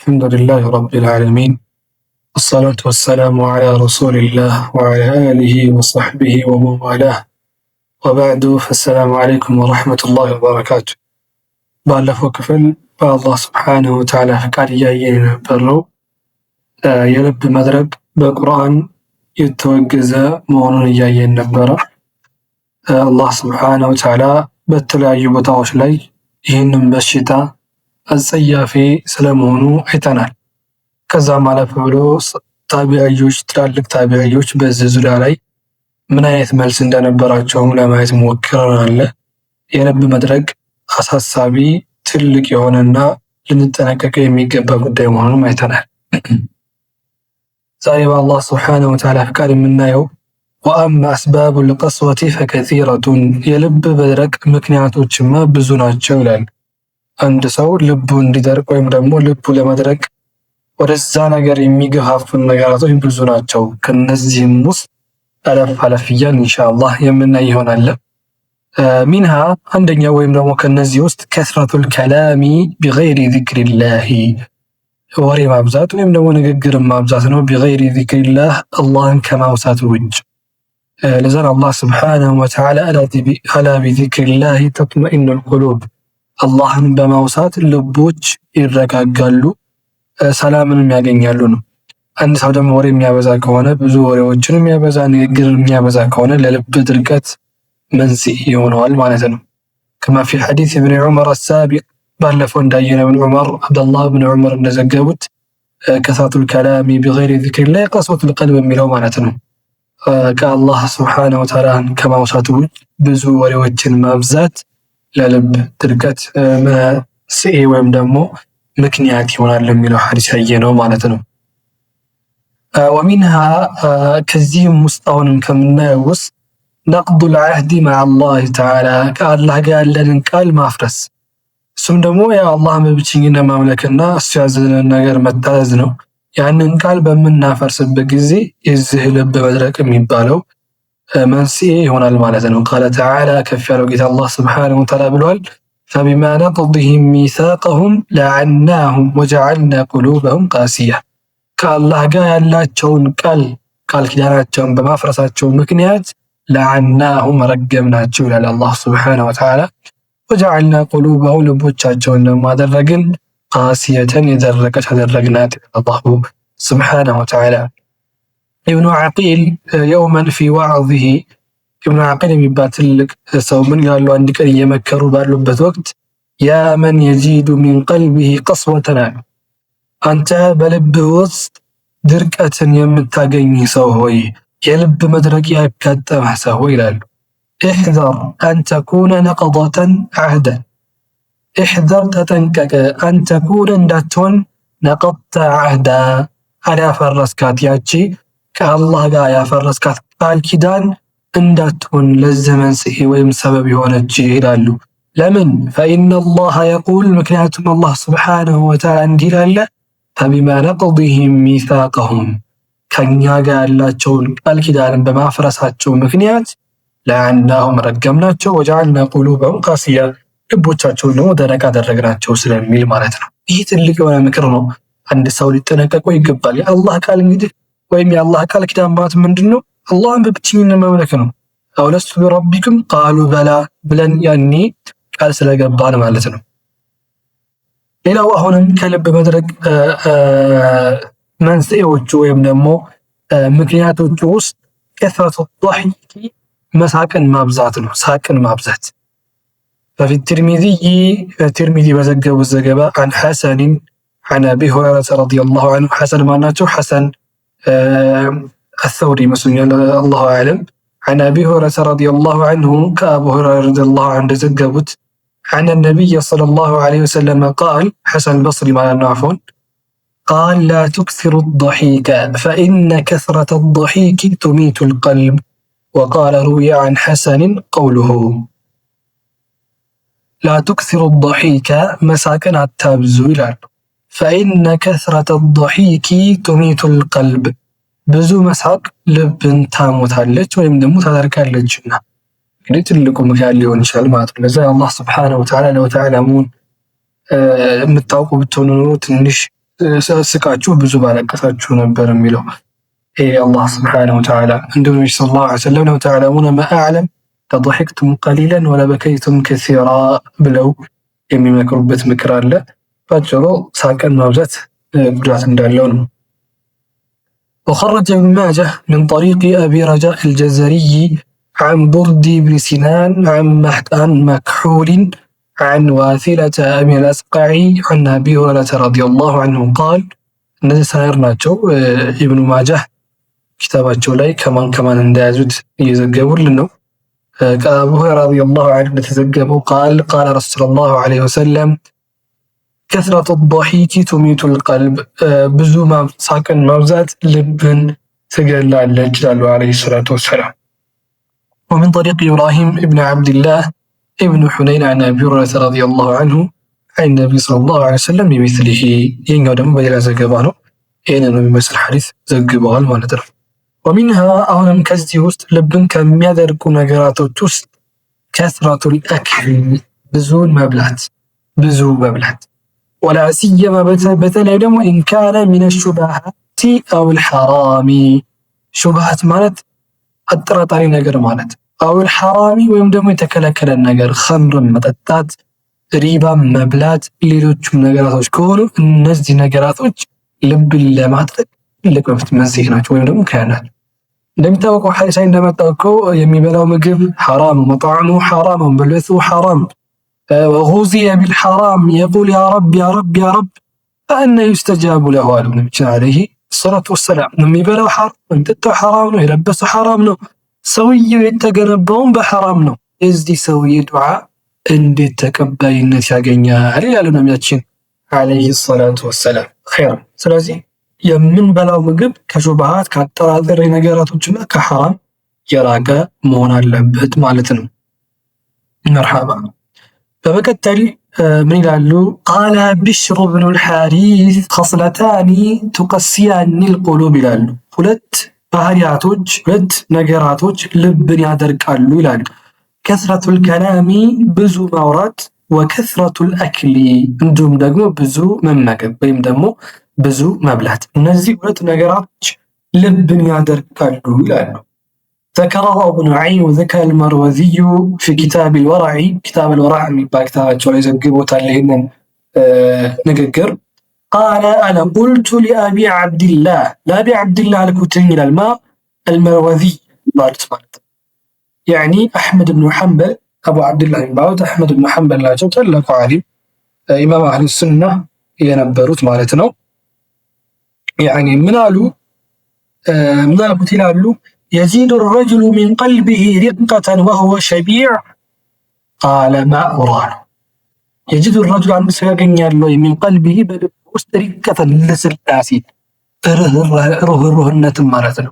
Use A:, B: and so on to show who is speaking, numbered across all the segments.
A: الحمد لله رب العالمين والصلاة والسلام على رسول الله وعلى آله وصحبه ومن والاه وبعد فالسلام عليكم ورحمة الله وبركاته ባለፈው ክፍል በአላህ ስብሓንሁ ወተዓላ ፍቃድ እያየን የነበረው የልብ መድረቅ በቁርአን የተወገዘ መሆኑን እያየን ነበረ። አላህ ስብሓንሁ ወተዓላ በተለያዩ ቦታዎች ላይ ይህንን በሽታ አጸያፊ ስለመሆኑ አይተናል። ከዛም አለፍ ብሎ ትላልቅ ታቢዒዎች በዚህ ዙሪያ ላይ ምን አይነት መልስ እንደነበራቸውም ለማየት ሞክረናል። የልብ መድረቅ አሳሳቢ ትልቅ የሆነና ልንጠነቀቀው የሚገባ ጉዳይ መሆኑንም አይተናል። ዛሬ በአላህ ስብሓነሁ ወተዓላ ፍቃድ የምናየው ወአማ አስባቡ ልቀስወቲ ፈከሲረቱን የልብ መድረቅ ምክንያቶችማ ብዙ ናቸው ይላል። አንድ ሰው ልቡ እንዲደርቅ ወይም ደግሞ ልቡ ለመድረቅ ወደዛ ነገር የሚገፋፉን ነገራቶች ብዙ ናቸው። ከነዚህም ውስጥ አለፍ እያልን ኢንሻአላህ የምናይ ይሆናል። ሚንሃ አንደኛው ወይም ደግሞ ከነዚህ ውስጥ ከስረቱል ከላሚ ቢገይሪ ዚክሪላህ ወሬ ማብዛት ወይም ደግሞ ንግግርን ማብዛት ነው። ቢገይሪ ዚክሪላህ አላህን ከማውሳት ውጭ። ለዛን አላህ ስብሓነሁ ወተዓላ አላ ቢዚክሪላህ ተጥመኢኑል ቁሉብ አላህን በማውሳት ልቦች ይረጋጋሉ፣ ሰላምንም ያገኛሉ ነው። አንድ ሰው ደግሞ ወሬ የሚያበዛ ከሆነ ብዙ ወሬዎችን የሚያበዛ ንግግር የሚያበዛ ከሆነ ለልብ ድርቀት መንስኤ ይሆነዋል ማለት ነው። ከማ ፊ ሐዲስ ኢብኑ ዑመር አሳቢቅ ባለፈው እንዳየነው ኢብኑ ዑመር አብደላህ ኢብኑ ዑመር እንደዘገቡት ከስረቱል ከላሚ ቢገይሪ ዚክሪላህ ቀስወቱል ቀልብ የሚለው ማለት ነው። ከአላህ ስብሓነሁ ወተዓላ ከማውሳት ውጭ ብዙ ወሬዎችን ማብዛት ለልብ ድርቀት መንስኤ ወይም ደግሞ ምክንያት ይሆናል የሚለው ሐዲስ ያየነው ማለት ነው። ወሚንሃ ከዚህም ውስጥ አሁንም ከምናየው ውስጥ ነቅዱል ዐህዲ መዐላህ ተዓላ ከአላህ ጋር ያለንን ቃል ማፍረስ። እሱም ደግሞ የአላህን በብቸኝነት ማምለክና እሱ ያዘዘንን ነገር መታዘዝ ነው። ያንን ቃል በምናፈርስበት ጊዜ የዚህ ልብ መድረቅ የሚባለው መንስኤ ይሆናል ማለት ነው። ቃለ ተዓላ ከፍ ያለው ጌታ አላህ ስብሓነሁ ወተዓላ ብሏል፣ ፈቢማ ነቅድሂም ሚሳቀሁም ለዐናሁም ወጀዐልና ቁሉበሁም ቃሲያ። ከአላህ ጋር ያላቸውን ቃል ኪዳናቸውን በማፍረሳቸው ምክንያት ለዐናሁም ረገምናቸው ይላል አላህ ስብሓነሁ ወተዓላ። ወጀዐልና ቁሉበሁም ልቦቻቸውን ደግሞ አደረግን ቃሲየተን የደረቀች አደረግናት አላሁ ስብሓነሁ ወተዓላ። ኢብኑ ዓቂል የውመን ፊ ዋዕዚሂ ኢብኑ ዓቂል የሚባል ትልቅ ሰው ምን ይላሉ? አንድ ቀን እየመከሩ ባሉበት ወቅት ያ መን የዚዱ ሚን ቀልቢሂ ቀስወተን አሉ፣ አንተ በልብህ ውስጥ ድርቀትን የምታገኝ ሰው ሆይ፣ የልብ መድረቅ ያጋጠመህ ሰው ሆይ ይላሉ። ኢሕዘር አን ተኩነ ነቅደተን ዐህደን፣ ኢሕዘር ተጠንቀቀ፣ አን ተኩነ እንዳትሆን ነቀድተ ዐህዳ አላፈረስካት ያቺ ከአላህ ጋር ያፈረስካት ቃል ኪዳን እንዳትሆን ለዚህ መንስኤ ወይም ሰበብ የሆነች ይላሉ። ለምን? ፈኢነላህ የቁል ምክንያቱም አላህ ስብሓነሁ ወተዓላ እንዲህ ይላል፣ ፈቢማ ነቅድሂም ሚሳቀሁም ከእኛ ጋር ያላቸውን ቃል ኪዳንን በማፍረሳቸው ምክንያት ለዐናሁም ረገምናቸው፣ ወጀዐልና ቁሉበሁም ቃሲያ ልቦቻቸውን ደግሞ ደረቅ አደረግናቸው ስለሚል ማለት ነው። ይህ ትልቅ የሆነ ምክር ነው። አንድ ሰው ሊጠነቀቀው ይገባል። የአላህ ቃል እንግዲህ ወይም የአላህ ቃል ኪዳን ማለት ምንድን ነው? አላህን በብቸኝነት መምለክ ነው። አውለስቱ ቢረቢኩም ቃሉ በላ ብለን ያኔ ቃል ስለገባን ማለት ነው። ሌላው አሁንም ከልብ መድረቅ መንስኤዎቹ ወይም ደግሞ ምክንያቶቹ ውስጥ ከስረቱ ضሒክ መሳቅን ማብዛት ነው። ሳቅን ማብዛት ففي الترمذي በዘገቡት ዘገባ عن حسن عن أبي هريرة رضي الله عنه حسن ማናቸው? حسن الثوري مسلم الله أعلم. عن أبي هريرة رضي الله عنه كأبو هريرة رضي الله عنه زجبت عن النبي صلى الله عليه وسلم قال حسن البصري ما نعرفون قال لا تكثر الضحيك فإن كثرة الضحيك تميت القلب. وقال روي عن حسن قوله لا تكثر الضحيك مساكن التابزو فإن كثرة الضحيك تميت القلب ብዙ መሳቅ ልብን ታሞታለች ወይም ደግሞ ታደርጋለችና እንግዲህ ትልቁ ምክንያት ሊሆን ይችላል ማለት ነው። ለዛ አላህ ስብሓነሁ ወተዓላ ለው ተዕለሙን የምታውቁ ብትሆኑ ኖሮ ትንሽ ሲያስቃችሁ ብዙ ባለቀሳችሁ ነበር የሚለው ይሄ አላህ ስብሓነሁ ወተዓላ። እንዲሁም ነቢ ሰለላሁ ዐለይሂ ወሰለም ለው ተዕለሙነ ማ አዕለም ለضحክቱም ቀሊለን ወለበከይቱም ከሲራ ብለው የሚመክሩበት ምክር አለ። ባጭሩ ሳቅን ማብዛት ጉዳት እንዳለው ነው። وخرج ابن ماجه من طريق أبي رجاء الجزري عن برد بن سنان عن مكحول عن واثلة أبي الأسقعي عن أبي هريرة رضي الله عنه قال እነዚህ ሳይር ናቸው። ኢብኑ ማጃህ ኪታባቸው ላይ ከማን እንደያዙት እየዘገቡልን ነው። ከአቡ ሁረይራ ረዲየላሁ ዐንሁ እንደተዘገበው ቃል ረሱል ሰለላሁ ዐለይሂ ወሰለም ከስረቱ ضሒኪ ቱሚቱል ቀልብ፣ ብዙ ሳቅን ማብዛት ልብን ትገላለች ይላሉ ዐለይሂ ሰላቱ ወሰላም። ومن طريق إبراهيم ابن عبد الله ابن حنين عن أبي هريرة رضي الله عنه عن النبي صلى الله عليه وسلم بمثله ينقل دم بلا زقبانه إن النبي مثل حديث زقبان ما ندر. ومنها أولا كزدي وسط لبن كم يدرك نجرات وسط كثرة الأكل بزون مبلات ولا سيما بتلعلم إن كان من الشبهات أو الحرام. شبهات مالت الترطاري نجر مالت أو الحرامي ويمدم يتكلكل النجر خمر متتات ريبا مبلات ሌሎችም ነገራቶች ከሆኑ እነዚህ ነገራቶች ልብን ለማድረግ ትልቅ መፍት መንስኤ ናቸው ወይም ደግሞ ካህናት። እንደሚታወቀው ሐዲስ እንደመጣው እኮ የሚበላው ምግብ ሐራም መጣዕሙ ሐራም ወልበሱ ሐራም وغوذي بالحرام يقول يا رب يا رب يا رب فأنا يستجاب له النبي عليه الصلاة والسلام የሚበላው ሐራም የሚጠጣው ሐራም ነው የለበሰው ሐራም ነው ሰውየው የተገነባውን በሐራም ነው የዚህ ሰውዬ ዱዓ እንዴት ተቀባይነት ያገኛል ይላሉ ነቢያችን አለይሂ ሰላቱ ወሰላም። ኸይር ስለዚህ የምንበላው ምግብ ከሹብሃት ከአጠራጣሪ ነገራቶችና ከሐራም የራቀ መሆን አለበት ማለት ነው። መርሐባ። በመቀጠል ምን ይላሉ? ቃለ ቢሽር ብኑ ልሓሪስ ኸስለታኒ ቱቀሲያኒ ልቁሉብ ይላሉ። ሁለት ባህሪያቶች ሁለት ነገራቶች ልብን ያደርቃሉ ይላሉ። ከስረቱል ከላሚ ብዙ ማውራት፣ ወከስረቱል አክሊ እንዲሁም ደግሞ ብዙ መመገብ ወይም ደግሞ ብዙ መብላት። እነዚህ ሁለት ነገራቶች ልብን ያደርቃሉ ይላሉ። ذكره ابن عين وذكر المروزي في كتاب الورع كتاب الورع የሚባል ክታባቸው ላይ ዘግቦታል ይሄንን ንግግር። قال انا قلت لابي عبد الله لابي عبد الله الكتني ይላል ማ المروزي ማለት يعني أحمد بن حنبل أبو عبد الله باوت أحمد بن حنبل لا جوت لك عالم إمام أهل السنة ينبروت مالتنا يعني منالو تلالو يزيد الرجل من قلبه رقة وهو شبيع قال ما أراه يجد الرجل عن مساقن يالله من قلبه بل رقة لسلاسي ره النتم مالتنا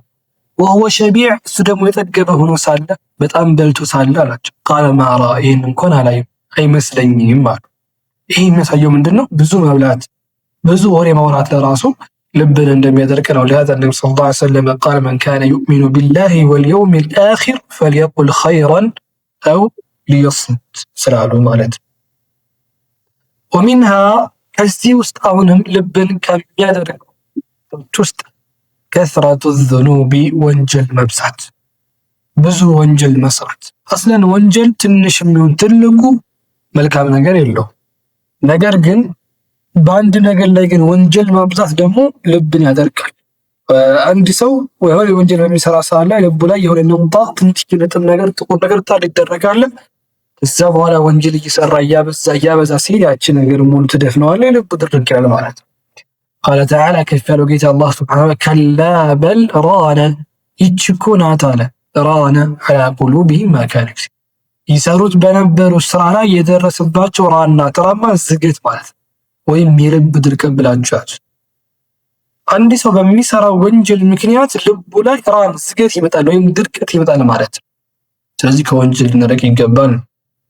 A: وهو شبيع سدم يتقبه هنا سالة በጣም በልቶ ሳለ አላቸው ቃለ ማራ ይሄን እንኳን አላየም አይመስለኝም አሉ። ይሄ የሚያሳየው ምንድነው? ብዙ መብላት ብዙ ወሬ ማውራት ለራሱ ልብን እንደሚያደርቅ ነው። ለهذا النبي صلى الله عليه وسلم قال من كان يؤمن بالله واليوم الآخر فليقل خيرا أو ليصمت ስላሉ ማለት ነው። ومنها ከዚህ ውስጥ አሁንም ልብን ከሚያደርቅ ውስጥ كثرة الذنوب ወንጀል መብዛት ብዙ ወንጀል መስራት። አስለን ወንጀል ትንሽ የሚሆን ትልቁ መልካም ነገር የለው። ነገር ግን በአንድ ነገር ላይ ግን ወንጀል ማብዛት ደግሞ ልብን ያደርቃል። አንድ ሰው ወይ ወንጀል በሚሰራ ሰዓት ላይ ልቡ ላይ የሆነ ንጣ ትንሽ ነጥብ ነገር ጥቁር ነገር ታል ይደረጋል። እዛ በኋላ ወንጀል እየሰራ እያበዛ ሲል ያቺ ነገር ሙሉ ትደፍነዋለች፣ ልቡ ድርቅ ይላል ማለት ነው። قال تعالى كيف قالوا جيت الله سبحانه كلا بل ران يتشكون አለ ራነ على قلوبهم ما كانوا ይሰሩት በነበሩ ስራ ላይ የደረሰባቸው ራና ጥራማ ዝገት ማለት ወይም የልብ ድርቀት ብላችኋል። አንድ ሰው በሚሰራው ወንጀል ምክንያት ልቡ ላይ ራን ዝገት ይመጣል ወይም ድርቀት ይመጣል ማለት ነው። ስለዚህ ከወንጀል ልንርቅ ይገባል።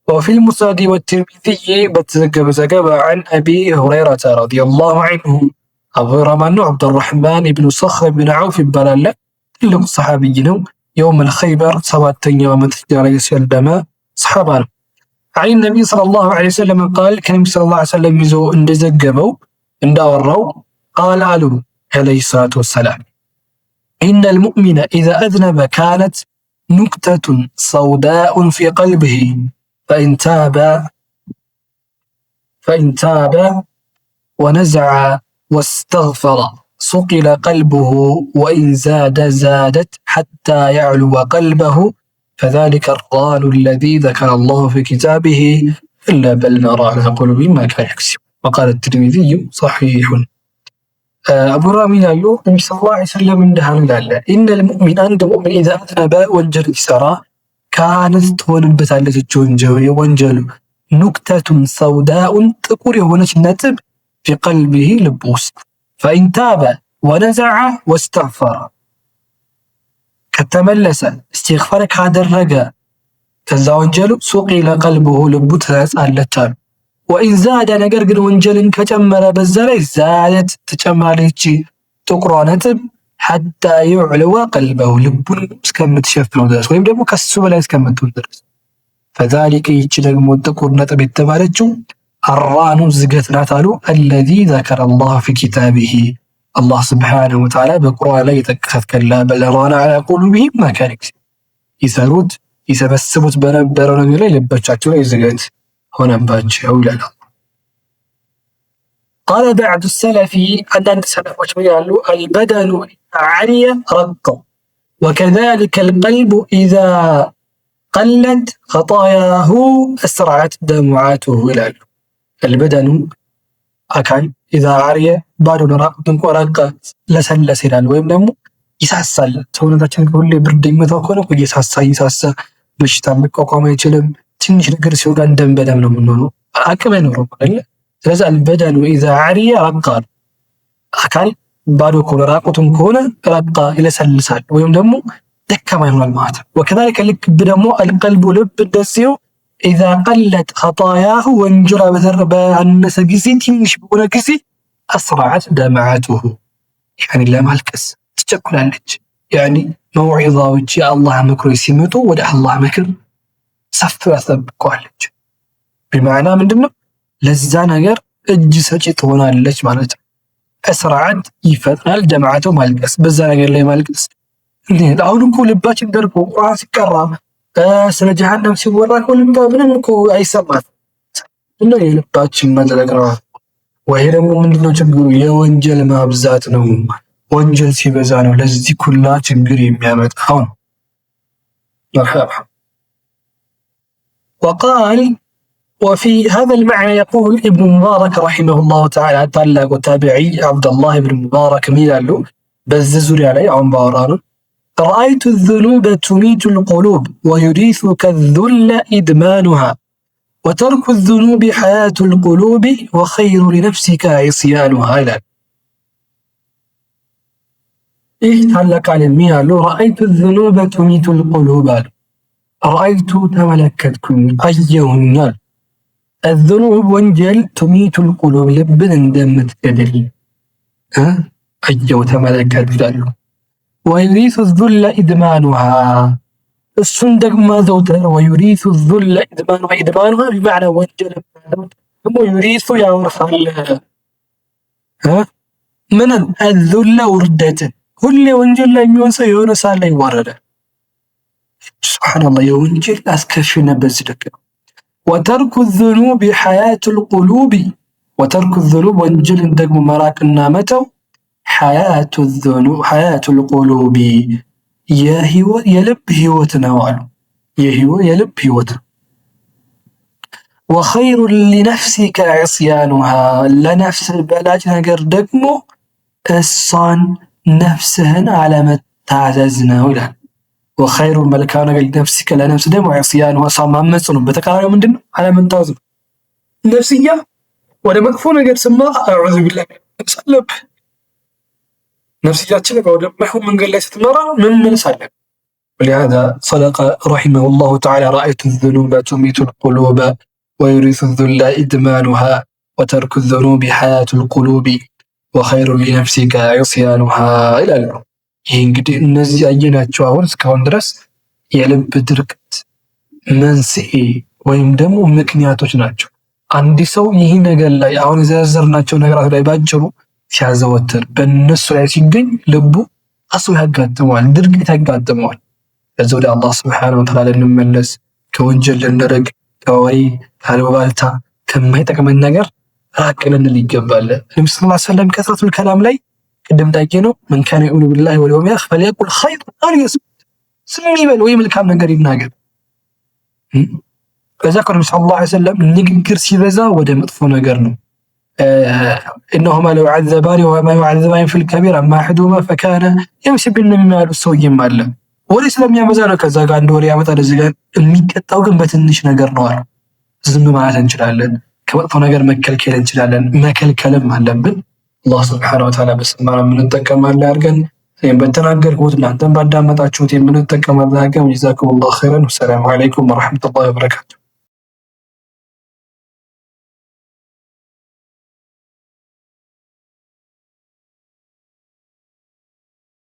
A: وفي المسند والترمذي بتذكر زكبة عن أبي هريرة رضي الله عنه أبو هريرة عبد الرحمن بن صخر بن عوف بن تلك الصحابي يوم الخيبر سبعتين يوم تجاري سلم صحابان عن النبي صلى الله عليه وسلم قال كان صلى الله عليه وسلم يزو اندزقبوا اندوروا قال عليه الصلاة والسلام إن المؤمن إذا أذنب كانت نكتة سوداء في قلبه فإن تاب ونزع واستغفر صقل قلبه وإن زادت حتى يعلو قلبه فذلك الران الذي ذكر الله في كتابه إلا بل نرى على قلوبهم ما كان يكسب. وقال الترمذي صحيح. أبو رامي قالوا النبي صلى الله عليه وسلم إن المؤمن عند المؤمن إذا أذنب وانجل سرى كانت تونبت على وانجل نكتة سوداء تقول هونش نتب في قلبه لبوس فإن تاب ونزع واستغفر كتملس استغفار كادرج كذا وانجل سقل قلبه لبوت تسالتال وإن زاد ነገር ግን ወንጀልን ከጨመረ በዛ ላይ زادت ተጨማሪች ጥቁሯ ነጥብ حتى يعلو قلبه ልቡን እስከምትሸፍነው ድረስ ወይም ደግሞ ከሱ በላይ እስከምትሆን ድረስ فذلك ይች ደግሞ ጥቁር ነጥብ የተባለችው الران ዝገት ናት አሉ الذي ذكر الله في كتابه الله سبحانه وتعالى በቁርአን ላይ የጠቀሰት ከላ بل ران على قلوبهم ما كانوا ይሰሩት ይሰበስቡት በነበረው ነገር ላይ ልባቸው ላይ ዝገት ሆነባቸው ይላል። قال بعض السلف عندنا سلفዎች ይላሉ البدن عري رق وكذلك القلب إذا قلت خطاياه أسرعت دمعاته ይላሉ። البدن አካል إذا عري ባዶ ራቁት እንቆራቀ ለሰለስ ይላል ወይም ደግሞ ይሳሳል። ሰውነታችን ሁሌ ብርድ የሚመታው ከሆነ ይሳሳ በሽታ መቋቋም አይችልም። ትንሽ ነገር ሲወጋ እንደምበደም ነው የምንሆነው፣ አቅም አይኖረውም አይደል? ስለዚህ البدن إذا عري رق አካል ባዶ ከሆነ ራቁቱን ከሆነ ረቃ ይለሰልሳል ወይም ደግሞ ደካማ ይሆናል ማለት ነው። وكذلك ልክ ደግሞ القلب ልብ እንደዚሁ إذا قلت خطاياه ወንጀል በአነሰ ጊዜ ትንሽ በሆነ ጊዜ أسرعت دمعاته يعني ለማልቀስ ትቸኩላለች። يعني መውዒዛዎች የአላህ ምክሮች ሲመጡ ወደ አላህ ምክር ሰፍ ያስጠብቀዋለች። بمعنى ምንድነው? ለዛ ነገር እጅ ሰጪ ትሆናለች ማለት ነው። أسرعت ይፈጥናል ደምዓቱ ማልቀስ በዛ ነገር ላይ ማልቀስ። አሁን እኮ ልባችን ደርቆ ቁርአን ሲቀራ ስለ ጀሃነም ሲወራ እኮ ምንም እኮ አይሰማትም እና የልባችን መድረቅ ነው። ወይ ደግሞ ምንድነው ችግሩ? የወንጀል ማብዛት ነው። ወንጀል ሲበዛ ነው ለዚህ ኩላ ችግር የሚያመጣው ነው። مرحبا. وقال وفي هذا المعنى يقول ابن مبارك رحمه الله تعالى تعلق تابعي عبد الله بن مبارك ميلالو بززوري علي عن باران رأيت الذنوب تميت القلوب ويريثك الذل إدمانها وترك الذنوب حياة القلوب وخير لنفسك عصيانها. إيه تعلق على الميلالو رأيت الذنوب تميت القلوب رأيت تملكتكم أيهن الذنوب وانجل تميت القلوب لبن اندمت كدري أيو تملكت ذلك ويريث الذل إدمانها الصندق ما ذوتر ويريث الذل إدمانها بمعنى وانجل ثم يريث يا ورث من الذل وردته كل وانجل لا يونس يونس على ورده سبحان الله يونجل أسكفنا بزدك. وترك الذنوب حياة القلوب وترك الذنوب وانجل دق مراك النامته حياة الذنوب حياة القلوب يلب هوتنا وعلو يلب هوتنا. وخير لنفسك عصيانها لنفس البلاج نقر دقمو الصان نفسهن على ما تعززنا ولا وخير الملكان لنفسك لنفس دم وعصيانها صام مصنوب بتقارن من دم على من تازم نفسية ولا مكفونة قد سما أعوذ بالله نسلب نفسياتنا قد محو من قال ليست مرة من نسلب. ولهذا صدق رحمه الله تعالى رأيت الذنوب تميت القلوب ويورث الذل إدمانها وترك الذنوب حياة القلوب وخير لنفسك عصيانها إلى اليوم. ይህ እንግዲህ እነዚህ ያየናቸው አሁን እስካሁን ድረስ የልብ ድርቀት መንስኤ ወይም ደግሞ ምክንያቶች ናቸው። አንድ ሰው ይህ ነገር ላይ አሁን የዘረዘርናቸው ነገራት ላይ ባጭሩ ሲያዘወትር በእነሱ ላይ ሲገኝ ልቡ አስቦ ያጋጥመዋል፣ ድርጊት ያጋጥመዋል። ለዚህ ወደ አላህ ሱብሓነሁ ወተዓላ ልንመለስ፣ ከወንጀል ልንርቅ፣ ከወሬ ካሉባልታ ከማይጠቅመን ነገር ራቅ ልንል ይገባል። ነብዩ ሰለላሁ ዐለይሂ ወሰለም ከስረቱል ከላም ላይ ቅድም ታውቂ ነው መን ካነ ዩእሚኑ ቢላሂ ወልየውሚል አኺር ፈሊየቁል ኸይረን አው ሊየስሙት፣ ዝም ይበል ወይ መልካም ነገር ይናገር። ከዛ ነብዩ ሰለላሁ ዐለይሂ ወሰለም ንግግር ሲበዛ ወደ መጥፎ ነገር ነው። እነሁማ ለው ዩዐዘባኒ ወማ ዩዐዘባኒ ፊል ከቢር አማ አሐዱሁማ ፈካነ የምሺ ቢነሚማ ያሉት ሰውዬም አለ። ወሬ ስለሚያበዛ ነው። ከዛ ጋር አንድ ወሬ ያመጣል፣ እዚህ ጋር የሚቀጣው ግን በትንሽ ነገር ነው አሉ። ዝም ማለት እንችላለን፣ ከመጥፎ ነገር መከልከል እንችላለን፣ መከልከልም አለብን። አላህ ሱብሓነሁ ወተዓላ በሰማነው የምንጠቀም ያድርገን። እኔም በተናገርኩት እናንተም ባዳመጣችሁት የምንጠቀም ያድርገን። ጀዛኩሙላሁ ኸይረን። ወሰላሙ ዐለይኩም ወረሕመቱላሂ ወበረካቱህ።